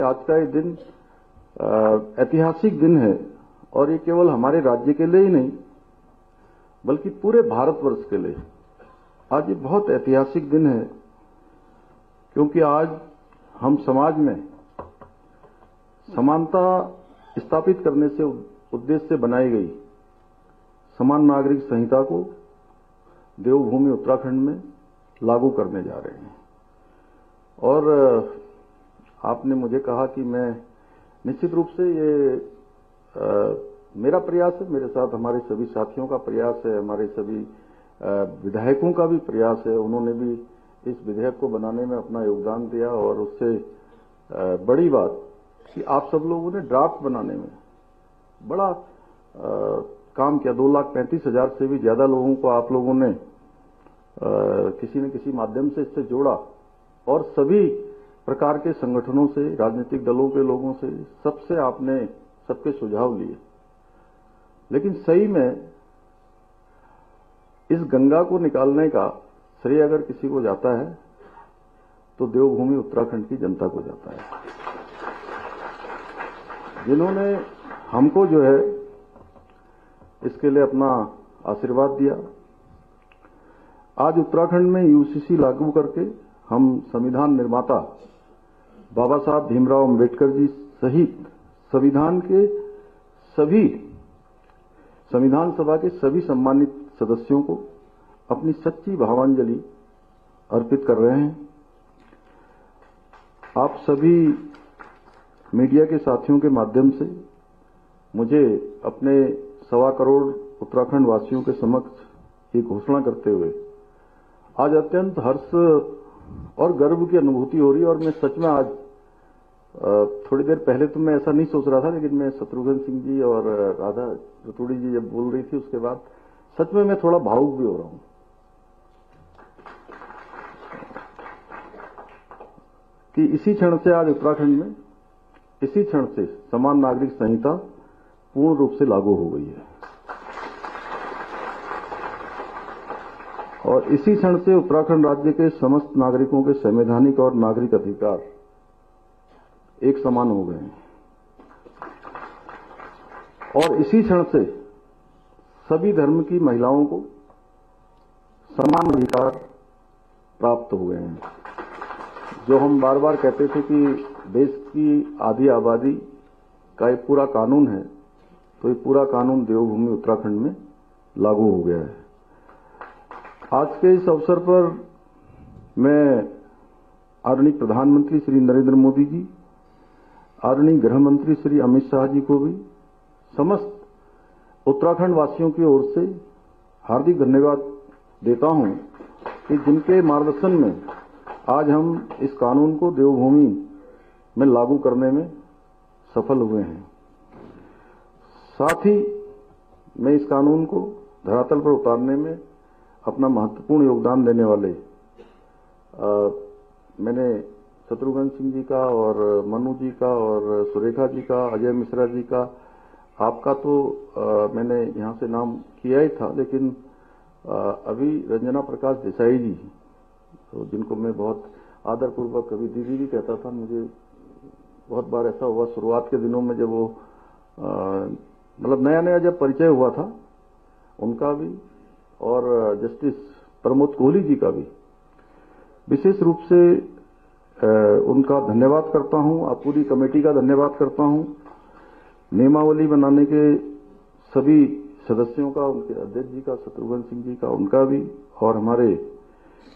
आज का ये दिन ऐतिहासिक दिन है और ये केवल हमारे राज्य के लिए ही नहीं बल्कि पूरे भारतवर्ष के लिए आज ये बहुत ऐतिहासिक दिन है, क्योंकि आज हम समाज में समानता स्थापित करने से उद्देश्य से बनाई गई समान नागरिक संहिता को देवभूमि उत्तराखंड में लागू करने जा रहे हैं। और आपने मुझे कहा कि मैं निश्चित रूप से ये मेरा प्रयास है, मेरे साथ हमारे सभी साथियों का प्रयास है, हमारे सभी विधायकों का भी प्रयास है। उन्होंने भी इस विधेयक को बनाने में अपना योगदान दिया और उससे बड़ी बात कि आप सब लोगों ने ड्राफ्ट बनाने में बड़ा काम किया। 2,35,000 से भी ज्यादा लोगों को आप लोगों ने किसी न किसी माध्यम से इससे जोड़ा और सभी प्रकार के संगठनों से, राजनीतिक दलों के लोगों से, सबसे आपने सबके सुझाव लिए। लेकिन सही में इस गंगा को निकालने का श्रेय अगर किसी को जाता है तो देवभूमि उत्तराखंड की जनता को जाता है, जिन्होंने हमको जो है इसके लिए अपना आशीर्वाद दिया। आज उत्तराखंड में यूसीसी लागू करके हम संविधान निर्माता बाबा साहब भीमराव अंबेडकर जी सहित संविधान सभा के सभी सम्मानित सदस्यों को अपनी सच्ची भावांजलि अर्पित कर रहे हैं। आप सभी मीडिया के साथियों के माध्यम से मुझे अपने 1.25 करोड़ उत्तराखंड वासियों के समक्ष ये घोषणा करते हुए आज अत्यंत हर्ष और गर्व की अनुभूति हो रही है। और मैं सच में आज थोड़ी देर पहले तो मैं ऐसा नहीं सोच रहा था, लेकिन मैं शत्रुघ्न सिंह जी और राधा रतूड़ी जी जब बोल रही थी उसके बाद सच में मैं थोड़ा भावुक भी हो रहा हूं कि इसी क्षण से आज उत्तराखंड में इसी क्षण से समान नागरिक संहिता पूर्ण रूप से लागू हो गई है और इसी क्षण से उत्तराखंड राज्य के समस्त नागरिकों के संवैधानिक और नागरिक अधिकार एक समान हो गए हैं और इसी क्षण से सभी धर्म की महिलाओं को समान अधिकार प्राप्त हो गए हैं। जो हम बार बार कहते थे कि देश की आधी आबादी का एक पूरा कानून है, तो ये पूरा कानून देवभूमि उत्तराखंड में लागू हो गया है। आज के इस अवसर पर मैं आदरणीय प्रधानमंत्री श्री नरेंद्र मोदी जी, आदरणीय गृह मंत्री श्री अमित शाह जी को भी समस्त उत्तराखंड वासियों की ओर से हार्दिक धन्यवाद देता हूं कि जिनके मार्गदर्शन में आज हम इस कानून को देवभूमि में लागू करने में सफल हुए हैं। साथ ही मैं इस कानून को धरातल पर उतारने में अपना महत्वपूर्ण योगदान देने वाले मैंने शत्रुघ्न सिंह जी का और मनु जी का और सुरेखा जी का, अजय मिश्रा जी का, आपका तो मैंने यहां से नाम किया ही था, लेकिन अभी रंजना प्रकाश देसाई जी, तो जिनको मैं बहुत आदरपूर्वक कभी दीदी भी कहता था, मुझे बहुत बार ऐसा हुआ शुरुआत के दिनों में जब वो मतलब नया नया जब परिचय हुआ था, उनका भी और जस्टिस प्रमोद कोहली जी का भी विशेष रूप से उनका धन्यवाद करता हूं। आप पूरी कमेटी का धन्यवाद करता हूं। नियमावली बनाने के सभी सदस्यों का, उनके अध्यक्ष जी का, शत्रुघ्न सिंह जी का, उनका भी, और हमारे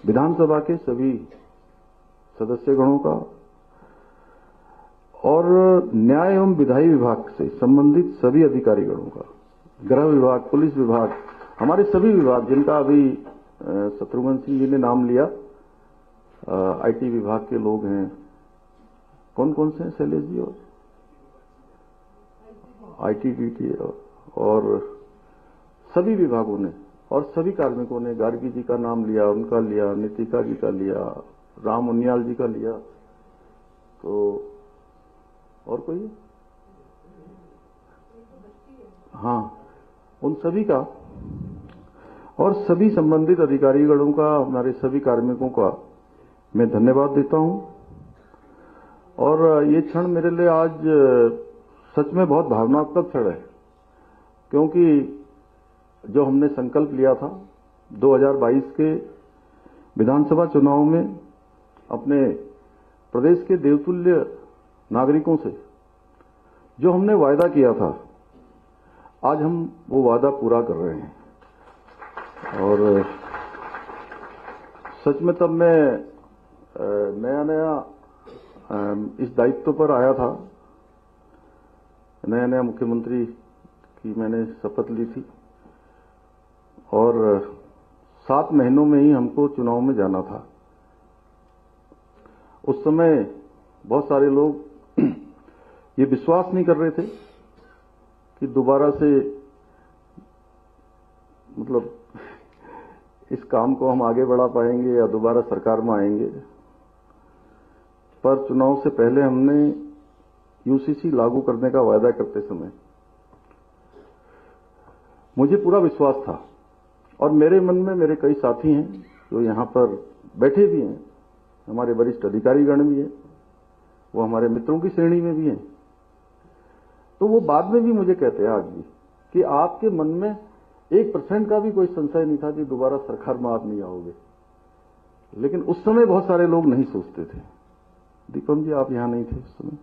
विधानसभा के सभी सदस्यगणों का, और न्याय एवं विधायी विभाग से संबंधित सभी अधिकारीगणों का, गृह विभाग, पुलिस विभाग, हमारे सभी विभाग जिनका अभी शत्रुघ्न सिंह जी ने नाम लिया, आईटी विभाग के लोग हैं, कौन कौन से हैं शैलेश जी, और आईटीडीटी और सभी विभागों ने और सभी कार्मिकों ने, गार्गी जी का नाम लिया, उनका लिया, नितिका जी का लिया, राम उनियाल जी का लिया, तो और कोई है? हाँ, उन सभी का और सभी संबंधित अधिकारीगणों का, हमारे सभी कार्मिकों का मैं धन्यवाद देता हूं। और ये क्षण मेरे लिए आज सच में बहुत भावनात्मक क्षण है, क्योंकि जो हमने संकल्प लिया था 2022 के विधानसभा चुनाव में अपने प्रदेश के देवतुल्य नागरिकों से जो हमने वायदा किया था, आज हम वो वादा पूरा कर रहे हैं। और सच में तब मैं नया इस दायित्व पर आया था, नया मुख्यमंत्री की मैंने शपथ ली थी और 7 महीनों में ही हमको चुनाव में जाना था। उस समय बहुत सारे लोग ये विश्वास नहीं कर रहे थे कि दोबारा से मतलब इस काम को हम आगे बढ़ा पाएंगे या दोबारा सरकार में आएंगे। पर चुनाव से पहले हमने यूसीसी लागू करने का वायदा करते समय मुझे पूरा विश्वास था, और मेरे मन में मेरे कई साथी हैं जो यहां पर बैठे भी हैं, हमारे वरिष्ठ अधिकारीगण भी हैं, वो हमारे मित्रों की श्रेणी में भी हैं। तो वो बाद में भी मुझे कहते हैं आज भी कि आपके मन में 1% का भी कोई संशय नहीं था कि दोबारा सरकार में आप नहीं आओगे। लेकिन उस समय बहुत सारे लोग नहीं सोचते थे। दीपम जी, आप यहां नहीं थे उस समय।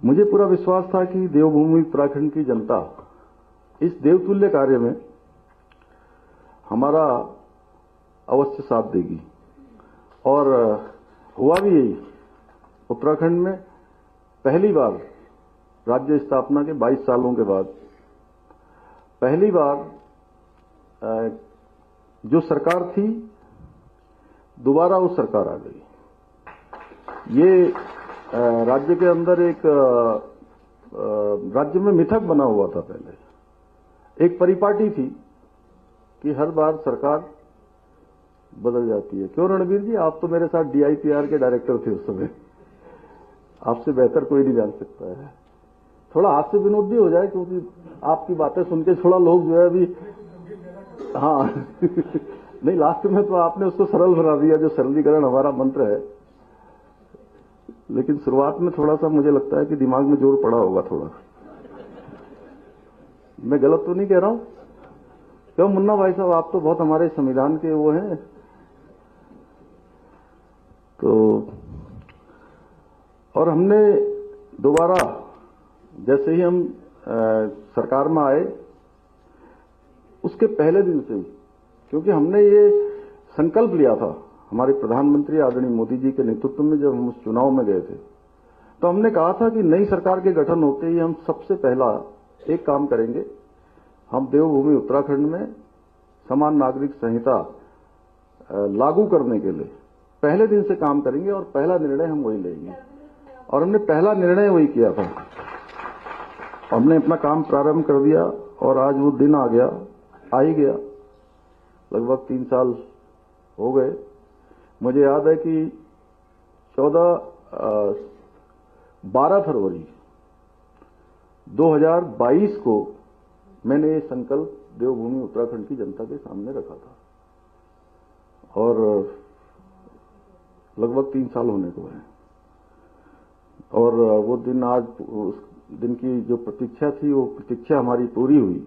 मुझे पूरा विश्वास था कि देवभूमि उत्तराखंड की जनता इस देवतुल्य कार्य में हमारा अवश्य साथ देगी, और हुआ भी यही। उत्तराखंड में पहली बार राज्य स्थापना के 22 सालों के बाद पहली बार जो सरकार थी, दोबारा वो सरकार आ गई। ये राज्य के अंदर एक राज्य में मिथक बना हुआ था। पहले एक परिपाटी थी कि हर बार सरकार बदल जाती है। क्यों रणबीर जी, आप तो मेरे साथ डीआईपीआर के डायरेक्टर थे उस समय, आपसे बेहतर कोई नहीं जान सकता है। थोड़ा हास्य विनोद भी हो जाए, क्योंकि आपकी बातें सुन के थोड़ा लोग जो है अभी हाँ नहीं, लास्ट में तो आपने उसको सरल बना दिया, जो सरलीकरण हमारा मंत्र है। लेकिन शुरुआत में थोड़ा सा मुझे लगता है कि दिमाग में जोर पड़ा होगा थोड़ा। मैं गलत तो नहीं कह रहा हूं? क्यों मुन्ना भाई साहब, आप तो बहुत हमारे संविधान के वो हैं। तो और हमने दोबारा जैसे ही हम सरकार में आए, उसके पहले दिन से ही, क्योंकि हमने ये संकल्प लिया था हमारे प्रधानमंत्री आदरणीय मोदी जी के नेतृत्व में, जब हम उस चुनाव में गए थे, तो हमने कहा था कि नई सरकार के गठन होते ही हम सबसे पहला एक काम करेंगे, हम देवभूमि उत्तराखंड में समान नागरिक संहिता लागू करने के लिए पहले दिन से काम करेंगे और पहला निर्णय हम वही लेंगे। और हमने पहला निर्णय वही किया था। हमने अपना काम प्रारंभ कर दिया और आज वो दिन आ गया, आ ही गया। लगभग 3 साल हो गए। मुझे याद है कि 12 फरवरी 2022 को मैंने ये संकल्प देवभूमि उत्तराखंड की जनता के सामने रखा था, और लगभग 3 साल होने को है। और वो दिन आज, उस दिन की जो प्रतीक्षा थी, वो प्रतीक्षा हमारी पूरी हुई,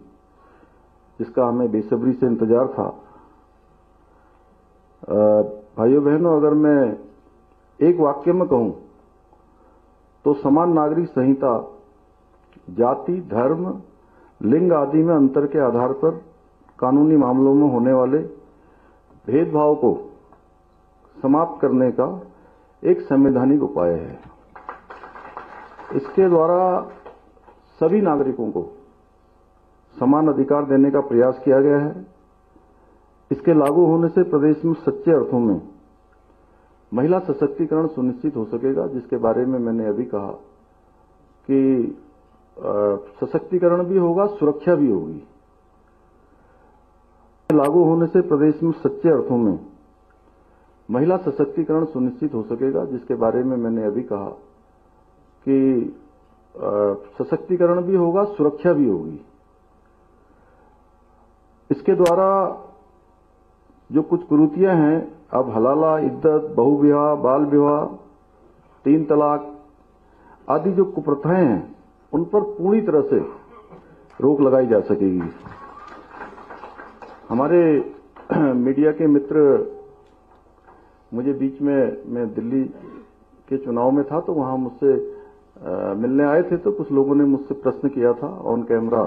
जिसका हमें बेसब्री से इंतजार था। भाइयों बहनों, अगर मैं एक वाक्य में कहूं तो समान नागरिक संहिता जाति, धर्म, लिंग आदि में अंतर के आधार पर कानूनी मामलों में होने वाले भेदभाव को समाप्त करने का एक संवैधानिक उपाय है। इसके द्वारा सभी नागरिकों को समान अधिकार देने का प्रयास किया गया है। इसके लागू होने से प्रदेश में सच्चे अर्थों में महिला सशक्तिकरण सुनिश्चित हो सकेगा, जिसके बारे में मैंने अभी कहा कि सशक्तिकरण भी होगा, सुरक्षा भी होगी। लागू होने से प्रदेश में सच्चे अर्थों में महिला सशक्तिकरण सुनिश्चित हो सकेगा, जिसके बारे में मैंने अभी कहा कि सशक्तिकरण भी होगा, सुरक्षा भी होगी। इसके द्वारा जो कुछ कुरीतियां हैं, अब हलाला, इद्दत, बहु विवाह, बाल विवाह, 3 तलाक आदि जो कुप्रथाएं हैं, उन पर पूरी तरह से रोक लगाई जा सकेगी। हमारे मीडिया के मित्र, मुझे बीच में मैं दिल्ली के चुनाव में था तो वहां मुझसे मिलने आए थे, तो कुछ लोगों ने मुझसे प्रश्न किया था ऑन कैमरा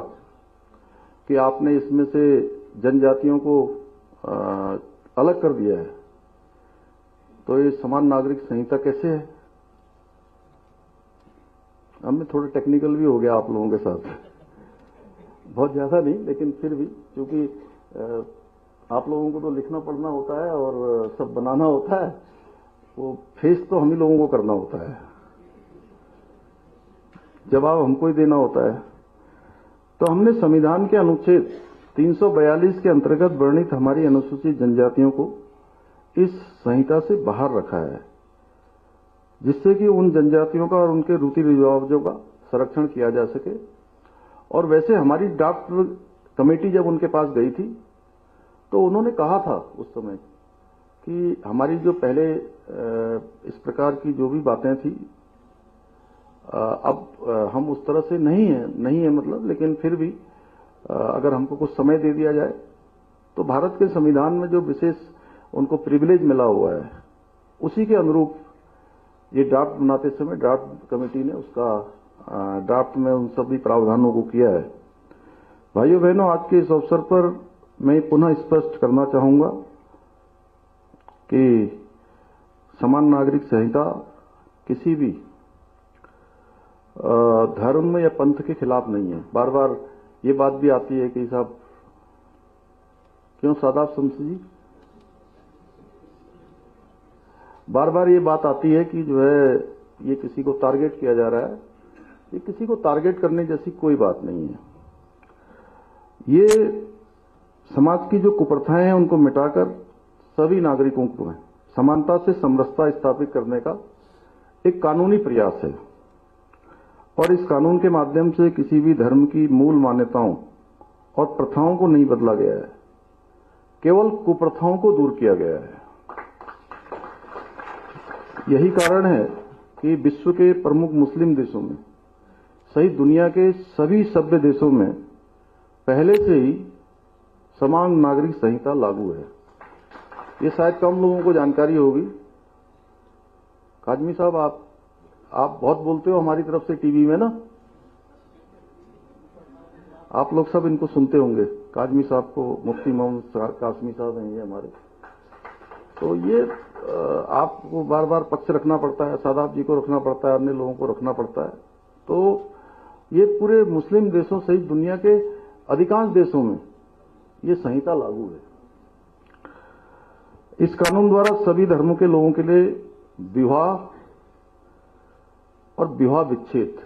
कि आपने इसमें से जनजातियों को अलग कर दिया है, तो ये समान नागरिक संहिता कैसे है? अब मैं थोड़ा टेक्निकल भी हो गया आप लोगों के साथ, बहुत ज्यादा नहीं, लेकिन फिर भी, क्योंकि आप लोगों को तो लिखना पढ़ना होता है और सब बनाना होता है, वो फेस तो हम ही लोगों को करना होता है, जवाब हमको ही देना होता है। तो हमने संविधान के अनुच्छेद 342 के अंतर्गत वर्णित हमारी अनुसूचित जनजातियों को इस संहिता से बाहर रखा है, जिससे कि उन जनजातियों का और उनके रीति रिवाजों का संरक्षण किया जा सके। और वैसे हमारी ड्राफ्ट कमेटी जब उनके पास गई थी तो उन्होंने कहा था उस समय कि हमारी जो पहले इस प्रकार की जो भी बातें थी, अब हम उस तरह से नहीं है मतलब, लेकिन फिर भी अगर हमको कुछ समय दे दिया जाए तो भारत के संविधान में जो विशेष उनको प्रिविलेज मिला हुआ है, उसी के अनुरूप ये ड्राफ्ट बनाते समय ड्राफ्ट कमेटी ने उसका ड्राफ्ट में उन सभी प्रावधानों को किया है। भाइयों बहनों, आज के इस अवसर पर मैं पुनः स्पष्ट करना चाहूंगा कि समान नागरिक संहिता किसी भी धर्म या पंथ के खिलाफ नहीं है। बार बार ये बात भी आती है कि साहब, क्यों सादाब शमसी जी, बार बार ये बात आती है कि जो है ये किसी को टारगेट किया जा रहा है। ये किसी को टारगेट करने जैसी कोई बात नहीं है। ये समाज की जो कुप्रथाएं हैं उनको मिटाकर सभी नागरिकों को समानता से समरसता स्थापित करने का एक कानूनी प्रयास है, और इस कानून के माध्यम से किसी भी धर्म की मूल मान्यताओं और प्रथाओं को नहीं बदला गया है, केवल कुप्रथाओं को दूर किया गया है। यही कारण है कि विश्व के प्रमुख मुस्लिम देशों में सहित दुनिया के सभी सभ्य देशों में पहले से ही समान नागरिक संहिता लागू है। ये शायद कम लोगों को जानकारी होगी। काजमी साहब, आप बहुत बोलते हो हमारी तरफ से टीवी में ना, आप लोग सब इनको सुनते होंगे। काजमी साहब को, मुफ्ती मोहम्मद कासमी साहब हैं ये हमारे, तो ये आपको बार बार पक्ष रखना पड़ता है, सादाब जी को रखना पड़ता है, अन्य लोगों को रखना पड़ता है। तो ये पूरे मुस्लिम देशों सहित दुनिया के अधिकांश देशों में ये संहिता लागू है। इस कानून द्वारा सभी धर्मों के लोगों के लिए विवाह और विवाह विच्छेद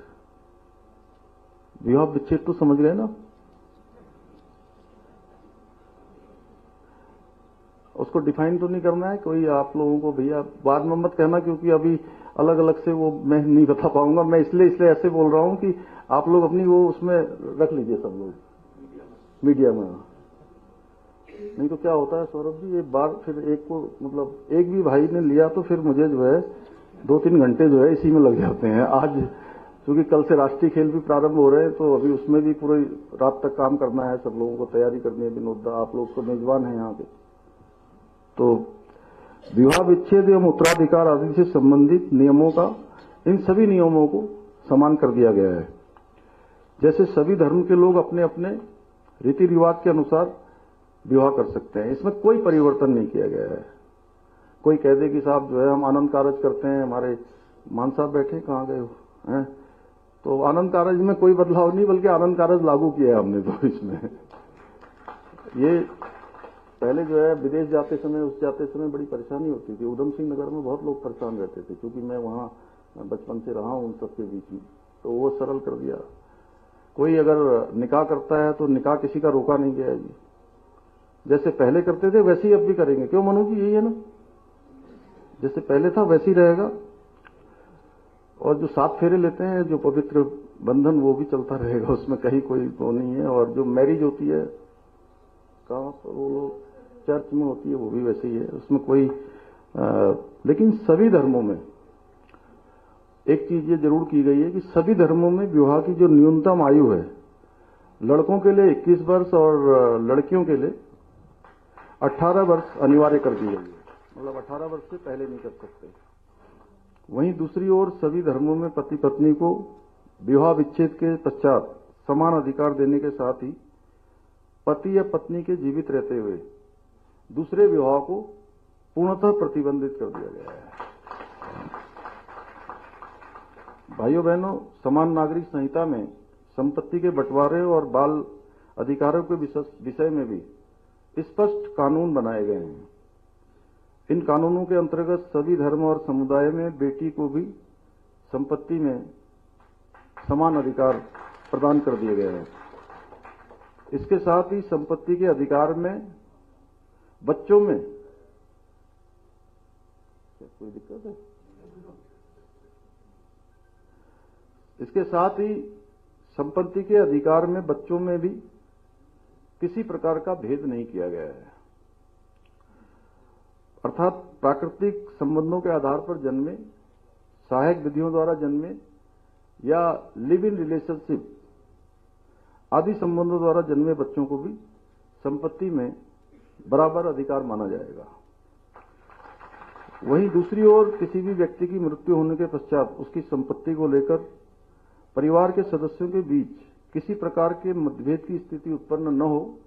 तो समझ गए ना, उसको डिफाइन तो नहीं करना है कोई आप लोगों को, भैया बाद में मत कहना, क्योंकि अभी अलग अलग से वो मैं नहीं बता पाऊंगा। मैं इसलिए ऐसे बोल रहा हूं कि आप लोग अपनी वो उसमें रख लीजिए, सब लोग मीडिया में। नहीं तो क्या होता है सौरभ जी, एक बार फिर एक को मतलब एक भी भाई ने लिया तो फिर मुझे जो है 2-3 घंटे जो है इसी में लग जाते हैं। आज क्योंकि कल से राष्ट्रीय खेल भी प्रारंभ हो रहे हैं, तो अभी उसमें भी पूरी रात तक काम करना है, सब लोगों को तैयारी करनी है। विनोद दा, आप लोग तो मेजबान हैं यहाँ पे। तो विवाह विच्छेद एवं उत्तराधिकार आदि से संबंधित नियमों का, इन सभी नियमों को समान कर दिया गया है। जैसे सभी धर्म के लोग अपने अपने रीति रिवाज के अनुसार विवाह कर सकते हैं, इसमें कोई परिवर्तन नहीं किया गया है। कोई कह दे कि साहब जो है हम आनंद कारज करते हैं, हमारे मान साहब बैठे कहाँ गए हो हैं, तो आनंद कारज में कोई बदलाव नहीं, बल्कि आनंद कारज लागू किया है हमने। तो इसमें ये पहले जो है विदेश जाते समय बड़ी परेशानी होती थी। उधम सिंह नगर में बहुत लोग परेशान रहते थे, क्योंकि मैं वहां बचपन से रहा हूं उन सबके बीच में, तो वो सरल कर दिया। कोई अगर निकाह करता है तो निकाह किसी का रोका नहीं गया जी, जैसे पहले करते थे वैसे ही अब भी करेंगे। क्यों मनु जी, यही है ना, जैसे पहले था वैसे ही रहेगा। और जो 7 फेरे लेते हैं, जो पवित्र बंधन, वो भी चलता रहेगा, उसमें कहीं कोई वो नहीं है। और जो मैरिज होती है, कहाँ पर वो लोग चर्च में होती है वो भी वैसे ही है, उसमें कोई लेकिन सभी धर्मों में एक चीज ये जरूर की गई है कि सभी धर्मों में विवाह की जो न्यूनतम आयु है, लड़कों के लिए 21 वर्ष और लड़कियों के लिए 18 वर्ष अनिवार्य कर दी गई है। मतलब 18 वर्ष से पहले नहीं कर सकते। वहीं दूसरी ओर सभी धर्मों में पति पत्नी को विवाह विच्छेद के पश्चात समान अधिकार देने के साथ ही पति या पत्नी के जीवित रहते हुए दूसरे विवाह को पूर्णतः प्रतिबंधित कर दिया गया है। भाइयों बहनों, समान नागरिक संहिता में संपत्ति के बंटवारे और बाल अधिकारों के विषय में भी स्पष्ट कानून बनाए गए हैं। इन कानूनों के अंतर्गत सभी धर्म और समुदाय में बेटी को भी संपत्ति में समान अधिकार प्रदान कर दिए गए हैं। इसके साथ ही संपत्ति के अधिकार में बच्चों में कोई दिक्कत है? इसके साथ ही संपत्ति के अधिकार में बच्चों में भी किसी प्रकार का भेद नहीं किया गया है। अर्थात प्राकृतिक संबंधों के आधार पर जन्मे, सहायक विधियों द्वारा जन्मे या लिव इन रिलेशनशिप आदि संबंधों द्वारा जन्मे बच्चों को भी संपत्ति में बराबर अधिकार माना जाएगा। वहीं दूसरी ओर किसी भी व्यक्ति की मृत्यु होने के पश्चात उसकी संपत्ति को लेकर परिवार के सदस्यों के बीच किसी प्रकार के मतभेद की स्थिति उत्पन्न न हो,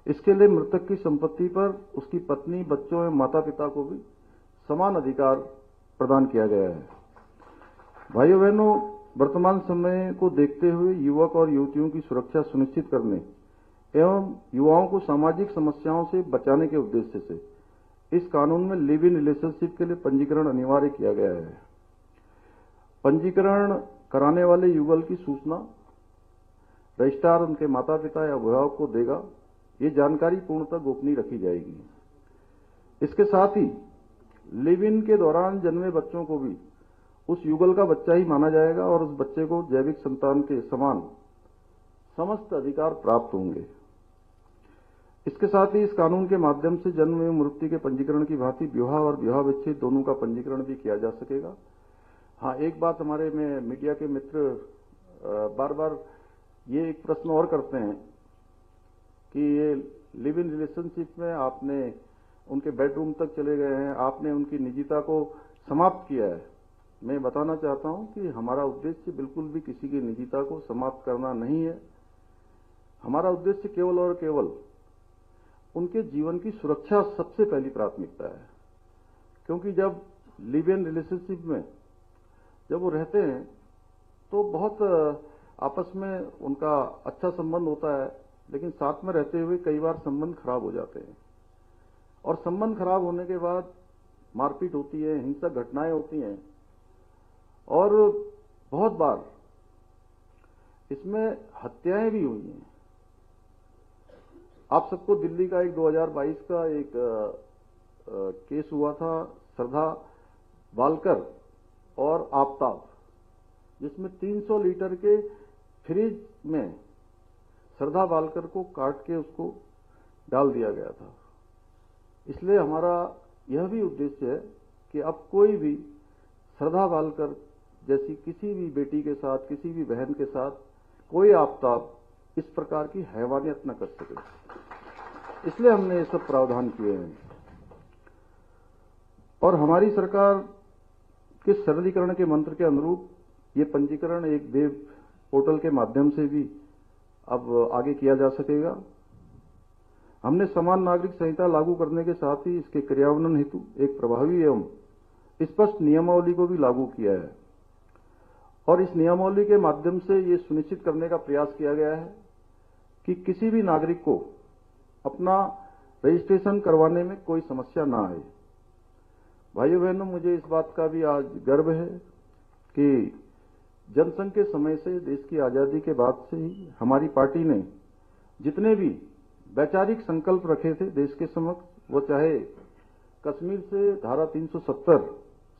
इसके लिए मृतक की संपत्ति पर उसकी पत्नी, बच्चों एवं माता पिता को भी समान अधिकार प्रदान किया गया है। भाइयों बहनों, वर्तमान समय को देखते हुए युवक और युवतियों की सुरक्षा सुनिश्चित करने एवं युवाओं को सामाजिक समस्याओं से बचाने के उद्देश्य से इस कानून में लिव इन रिलेशनशिप के लिए पंजीकरण अनिवार्य किया गया है। पंजीकरण कराने वाले युगल की सूचना रजिस्ट्रार उनके माता पिता या अभिभावक को देगा। ये जानकारी पूर्णतः गोपनीय रखी जाएगी। इसके साथ ही लिव इन के दौरान जन्मे बच्चों को भी उस युगल का बच्चा ही माना जाएगा और उस बच्चे को जैविक संतान के समान समस्त अधिकार प्राप्त होंगे। इसके साथ ही इस कानून के माध्यम से जन्म एवं मृत्यु के पंजीकरण की भांति विवाह और विवाह विच्छेद दोनों का पंजीकरण भी किया जा सकेगा। हाँ, एक बात हमारे में मीडिया के मित्र बार बार ये एक प्रश्न और करते हैं कि ये लिव इन रिलेशनशिप में आपने उनके बेडरूम तक चले गए हैं, आपने उनकी निजता को समाप्त किया है। मैं बताना चाहता हूं कि हमारा उद्देश्य बिल्कुल भी किसी की निजता को समाप्त करना नहीं है। हमारा उद्देश्य केवल और केवल उनके जीवन की सुरक्षा सबसे पहली प्राथमिकता है। क्योंकि जब लिव इन रिलेशनशिप में जब वो रहते हैं तो बहुत आपस में उनका अच्छा संबंध होता है, लेकिन साथ में रहते हुए कई बार संबंध खराब हो जाते हैं और संबंध खराब होने के बाद मारपीट होती है, हिंसक घटनाएं होती हैं और बहुत बार इसमें हत्याएं भी हुई हैं। आप सबको दिल्ली का एक 2022 का एक केस हुआ था, श्रद्धा वालकर और आफ्ताब, जिसमें 300 लीटर के फ्रिज में श्रद्धा वालकर को काट के उसको डाल दिया गया था। इसलिए हमारा यह भी उद्देश्य है कि अब कोई भी श्रद्धा वालकर जैसी किसी भी बेटी के साथ, किसी भी बहन के साथ कोई आफ्ताब इस प्रकार की हैवानियत न कर सके। इसलिए हमने ये सब प्रावधान किए हैं। और हमारी सरकार के सरलीकरण के मंत्र के अनुरूप ये पंजीकरण एक वेब पोर्टल के माध्यम से भी अब आगे किया जा सकेगा। हमने समान नागरिक संहिता लागू करने के साथ ही इसके क्रियान्वयन हेतु एक प्रभावी एवं स्पष्ट नियमावली को भी लागू किया है और इस नियमावली के माध्यम से ये सुनिश्चित करने का प्रयास किया गया है कि किसी भी नागरिक को अपना रजिस्ट्रेशन करवाने में कोई समस्या ना आए। भाइयों बहनों, मुझे इस बात का भी आज गर्व है कि जनसंघ के समय से, देश की आजादी के बाद से ही हमारी पार्टी ने जितने भी वैचारिक संकल्प रखे थे देश के समक्ष, वो चाहे कश्मीर से धारा 370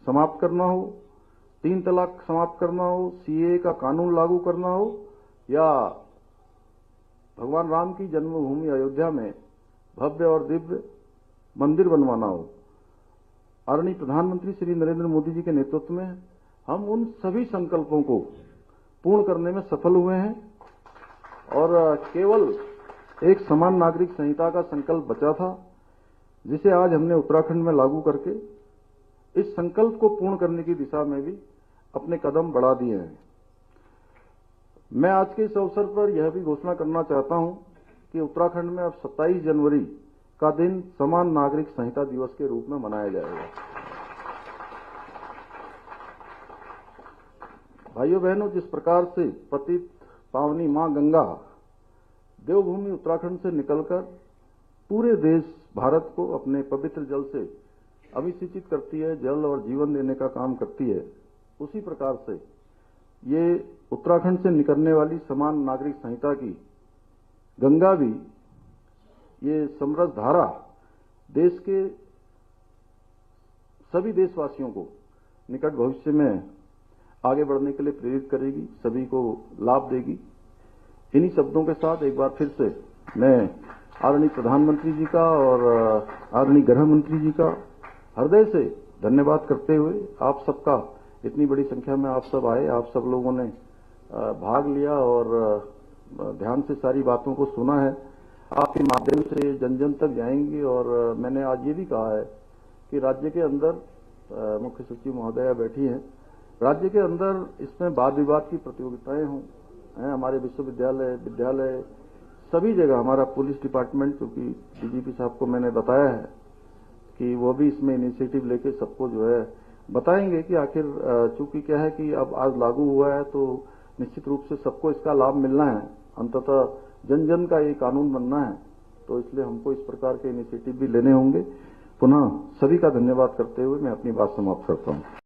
समाप्त करना हो, 3 तलाक समाप्त करना हो, सीएए का कानून लागू करना हो या भगवान राम की जन्मभूमि अयोध्या में भव्य और दिव्य मंदिर बनवाना हो। आदरणीय प्रधानमंत्री श्री नरेंद्र मोदी जी के नेतृत्व में हम उन सभी संकल्पों को पूर्ण करने में सफल हुए हैं और केवल एक समान नागरिक संहिता का संकल्प बचा था, जिसे आज हमने उत्तराखंड में लागू करके इस संकल्प को पूर्ण करने की दिशा में भी अपने कदम बढ़ा दिए हैं। मैं आज के इस अवसर पर यह भी घोषणा करना चाहता हूं कि उत्तराखंड में अब 27 जनवरी का दिन समान नागरिक संहिता दिवस के रूप में मनाया जाएगा। भाइयों बहनों, जिस प्रकार से पतित पावनी मां गंगा देवभूमि उत्तराखंड से निकलकर पूरे देश भारत को अपने पवित्र जल से अभिषेचित करती है, जल और जीवन देने का काम करती है, उसी प्रकार से ये उत्तराखंड से निकलने वाली समान नागरिक संहिता की गंगा भी ये समृद्ध धारा देश के सभी देशवासियों को निकट भविष्य में आगे बढ़ने के लिए प्रेरित करेगी, सभी को लाभ देगी। इन्हीं शब्दों के साथ एक बार फिर से मैं आदरणीय प्रधानमंत्री जी का और आदरणीय गृह मंत्री जी का हृदय से धन्यवाद करते हुए आप सबका, इतनी बड़ी संख्या में आप सब आए, आप सब लोगों ने भाग लिया और ध्यान से सारी बातों को सुना है, आपके माध्यम से जन जन तक जाएंगी। और मैंने आज ये भी कहा है कि राज्य के अंदर मुख्य सचिव महोदया बैठी हैं, राज्य के अंदर इसमें वाद विवाद की प्रतियोगिताएं हों, हमारे विश्वविद्यालय, विद्यालय, सभी जगह हमारा पुलिस डिपार्टमेंट, क्योंकि डीजीपी साहब को मैंने बताया है कि वो भी इसमें इनिशिएटिव लेके सबको जो है बताएंगे कि आखिर चूंकि क्या है कि अब आज लागू हुआ है तो निश्चित रूप से सबको इसका लाभ मिलना है, अंततः जन जन का ये कानून बनना है, तो इसलिए हमको इस प्रकार के इनिशिएटिव भी लेने होंगे। पुनः सभी का धन्यवाद करते हुए मैं अपनी बात समाप्त करता हूं।